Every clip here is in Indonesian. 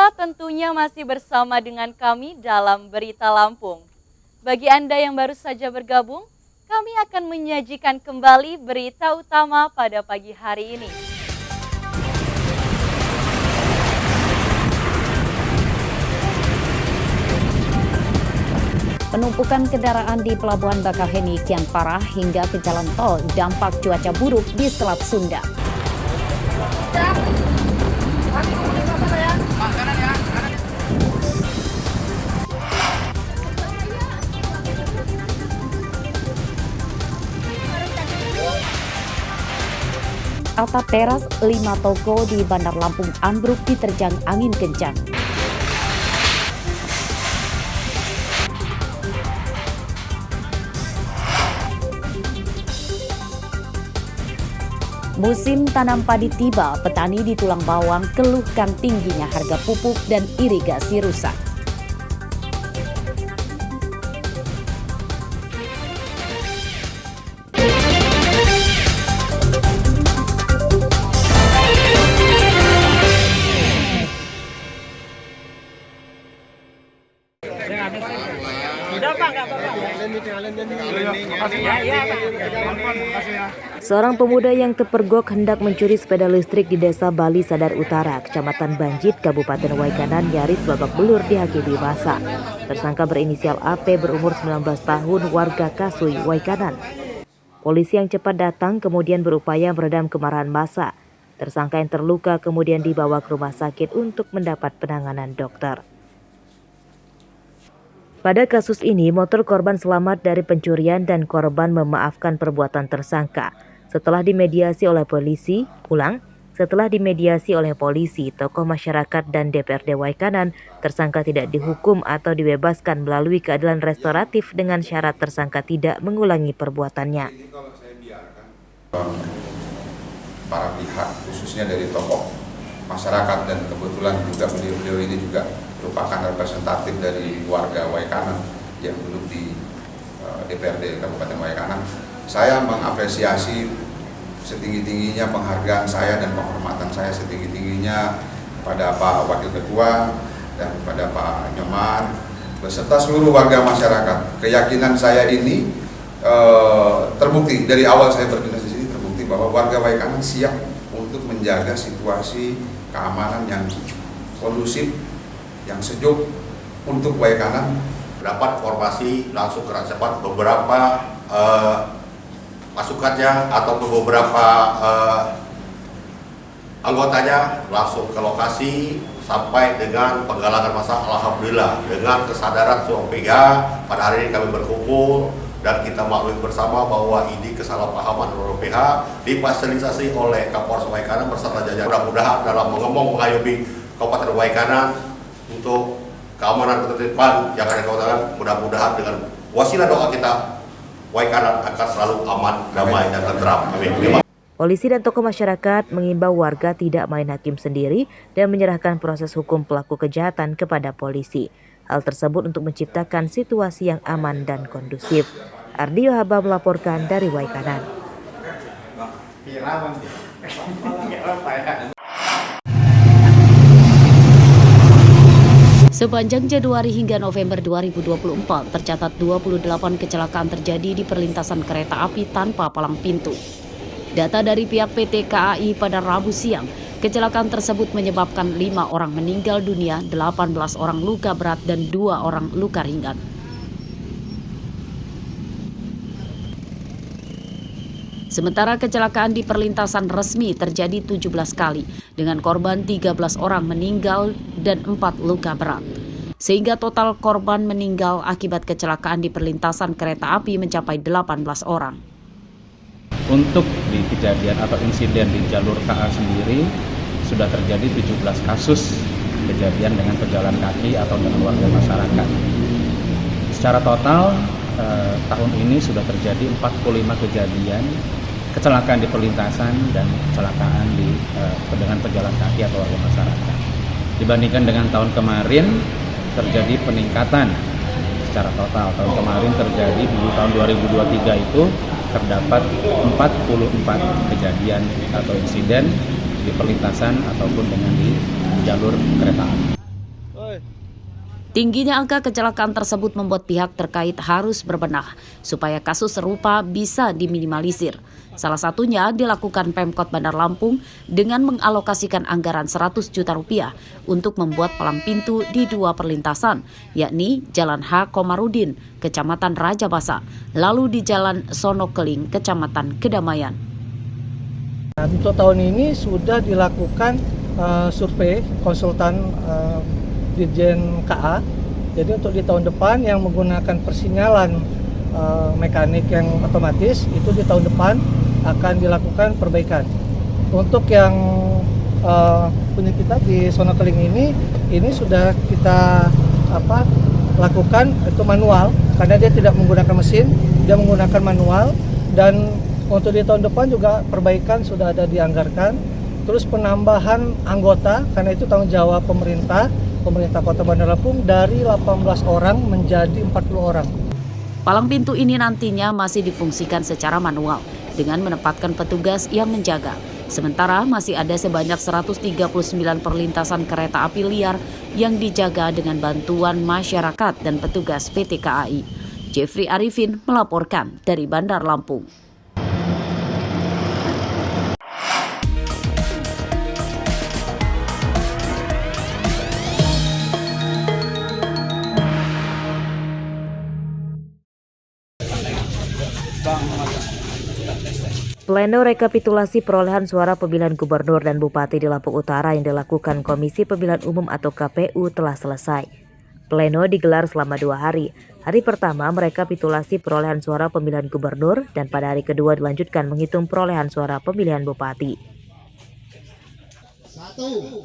Anda tentunya masih bersama dengan kami dalam Berita Lampung. Bagi Anda yang baru saja bergabung, kami akan menyajikan kembali berita utama pada pagi hari ini. Penumpukan kendaraan di Pelabuhan Bakauheni kian parah hingga ke jalan tol, dampak cuaca buruk di Selat Sunda. Atap teras 5 toko di Bandar Lampung ambruk diterjang angin kencang. Musim tanam padi tiba, petani di Tulang Bawang keluhkan tingginya harga pupuk dan irigasi rusak. Seorang pemuda yang terpergok hendak mencuri sepeda listrik di Desa Bali Sadar Utara, Kecamatan Banjit, Kabupaten Waikanan nyaris babak belur dihakimi massa. Tersangka berinisial AP berumur 19 tahun, warga Kasui, Waikanan. Polisi yang cepat datang kemudian berupaya meredam kemarahan massa. Tersangka yang terluka kemudian dibawa ke rumah sakit untuk mendapat penanganan dokter. Pada kasus ini, motor korban selamat dari pencurian dan korban memaafkan perbuatan tersangka. Setelah dimediasi oleh polisi, tokoh masyarakat dan DPRD Waikanan, tersangka tidak dihukum atau dibebaskan melalui keadilan restoratif dengan syarat tersangka tidak mengulangi perbuatannya. Para pihak, khususnya dari tokoh masyarakat, dan kebetulan juga beliau ini juga merupakan representatif dari warga Waikanan yang duduk di DPRD Kabupaten Waikanan. Saya mengapresiasi setinggi-tingginya penghargaan saya dan penghormatan saya setinggi-tingginya kepada Pak Wakil Ketua dan kepada Pak Nyoman beserta seluruh warga masyarakat. Keyakinan saya ini terbukti dari awal saya berdinas di sini, terbukti bahwa warga Waikanan siap untuk menjaga situasi keamanan yang kondusif, yang sejuk untuk Waikanan. Dapat informasi langsung gerak cepat beberapa pasukannya atau beberapa anggotanya langsung ke lokasi sampai dengan penggalangan massa. Alhamdulillah dengan kesadaran semua pihak pada hari ini kami berkumpul dan kita maklumi bersama bahwa ini kesalahpahaman oleh pihak difasilitasi oleh Kapolres Waikanan beserta jajaran. Mudah-mudahan dalam mengayomi Kabupaten Waikanan untuk keamanan ketertiban yang ada di Waikanan, mudah-mudahan dengan wasilah doa kita Waikanan akan selalu aman, damai, dan tentram. Amin. Polisi dan tokoh masyarakat mengimbau warga tidak main hakim sendiri dan menyerahkan proses hukum pelaku kejahatan kepada polisi. Hal tersebut untuk menciptakan situasi yang aman dan kondusif. Ardio Haba melaporkan dari Waikanan. Sepanjang Januari hingga November 2024, tercatat 28 kecelakaan terjadi di perlintasan kereta api tanpa palang pintu. Data dari pihak PT KAI pada Rabu siang, kecelakaan tersebut menyebabkan 5 orang meninggal dunia, 18 orang luka berat, dan 2 orang luka ringan. Sementara kecelakaan di perlintasan resmi terjadi 17 kali, dengan korban 13 orang meninggal dan 4 luka berat. Sehingga total korban meninggal akibat kecelakaan di perlintasan kereta api mencapai 18 orang. Untuk di kejadian atau insiden di jalur KA sendiri, sudah terjadi 17 kasus kejadian dengan pejalan kaki atau dengan warga masyarakat. Secara total, tahun ini sudah terjadi 45 kejadian kecelakaan di perlintasan dan kecelakaan dengan pejalan kaki atau warga masyarakat. Dibandingkan dengan tahun kemarin, terjadi peningkatan secara total. Tahun kemarin terjadi di tahun 2023 itu terdapat 44 kejadian atau insiden di perlintasan ataupun dengan di jalur kereta api. Tingginya angka kecelakaan tersebut membuat pihak terkait harus berbenah supaya kasus serupa bisa diminimalisir. Salah satunya dilakukan Pemkot Bandar Lampung dengan mengalokasikan anggaran 100 juta rupiah untuk membuat palang pintu di 2 perlintasan, yakni Jalan H. Komarudin, Kecamatan Raja Basa, lalu di Jalan Sonokeling, Kecamatan Kedamaian. Untuk tahun ini sudah dilakukan survei konsultan Dirjen KA. Jadi untuk di tahun depan yang menggunakan persinyalan mekanik yang otomatis itu di tahun depan akan dilakukan perbaikan. Untuk yang punya kita di Sonokeling ini sudah kita lakukan itu manual karena dia tidak menggunakan mesin, dia menggunakan manual. Dan untuk di tahun depan juga perbaikan sudah ada dianggarkan. Terus penambahan anggota karena itu tanggung jawab pemerintah Kota Bandar Lampung dari 18 orang menjadi 40 orang. Palang pintu ini nantinya masih difungsikan secara manual dengan menempatkan petugas yang menjaga. Sementara masih ada sebanyak 139 perlintasan kereta api liar yang dijaga dengan bantuan masyarakat dan petugas PT KAI. Jeffrey Arifin melaporkan dari Bandar Lampung. Pleno rekapitulasi perolehan suara pemilihan gubernur dan bupati di Lampung Utara yang dilakukan Komisi Pemilihan Umum atau KPU telah selesai. Pleno digelar selama 2 hari. Hari pertama merekapitulasi perolehan suara pemilihan gubernur dan pada hari kedua dilanjutkan menghitung perolehan suara pemilihan bupati.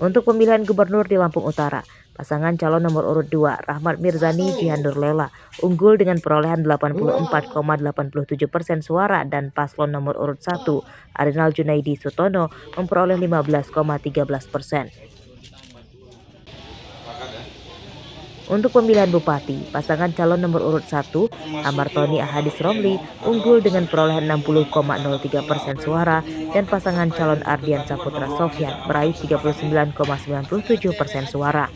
Untuk pemilihan gubernur di Lampung Utara, pasangan calon nomor urut 2 Rahmat Mirzani Jihandur Lela unggul dengan perolehan 84,87% suara dan paslon nomor urut 1 Arinal Junaidi Sutono memperoleh 15,13%. Untuk pemilihan bupati, pasangan calon nomor urut 1 Amartoni Ahadis Romli unggul dengan perolehan 60,03% suara dan pasangan calon Ardian Saputra Sofyan meraih 39,97% suara.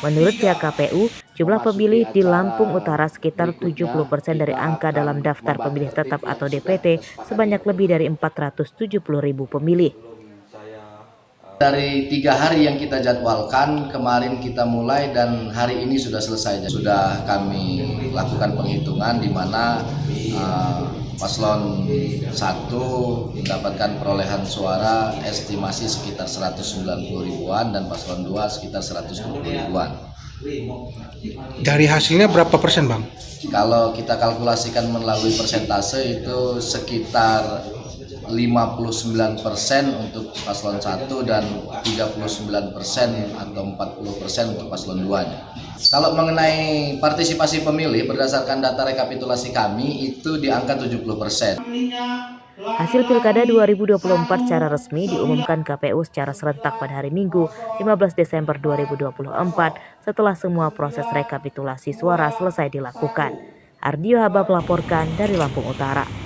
Menurut pihak KPU, jumlah pemilih di Lampung Utara sekitar 70% dari angka dalam daftar pemilih tetap atau DPT sebanyak lebih dari 470.000 pemilih. Dari 3 hari yang kita jadwalkan, kemarin kita mulai dan hari ini sudah selesai. Sudah kami lakukan penghitungan di mana paslon 1 mendapatkan perolehan suara estimasi sekitar 190 ribuan dan paslon 2 sekitar 120 ribuan. Dari hasilnya berapa persen, Bang? Kalau kita kalkulasikan melalui persentase itu sekitar 59% untuk paslon 1 dan 39% atau 40% untuk paslon 2-nya. Kalau mengenai partisipasi pemilih berdasarkan data rekapitulasi kami itu di angka 70%. Hasil Pilkada 2024 secara resmi diumumkan KPU secara serentak pada hari Minggu 15 Desember 2024 setelah semua proses rekapitulasi suara selesai dilakukan. Ardio Haba melaporkan dari Lampung Utara.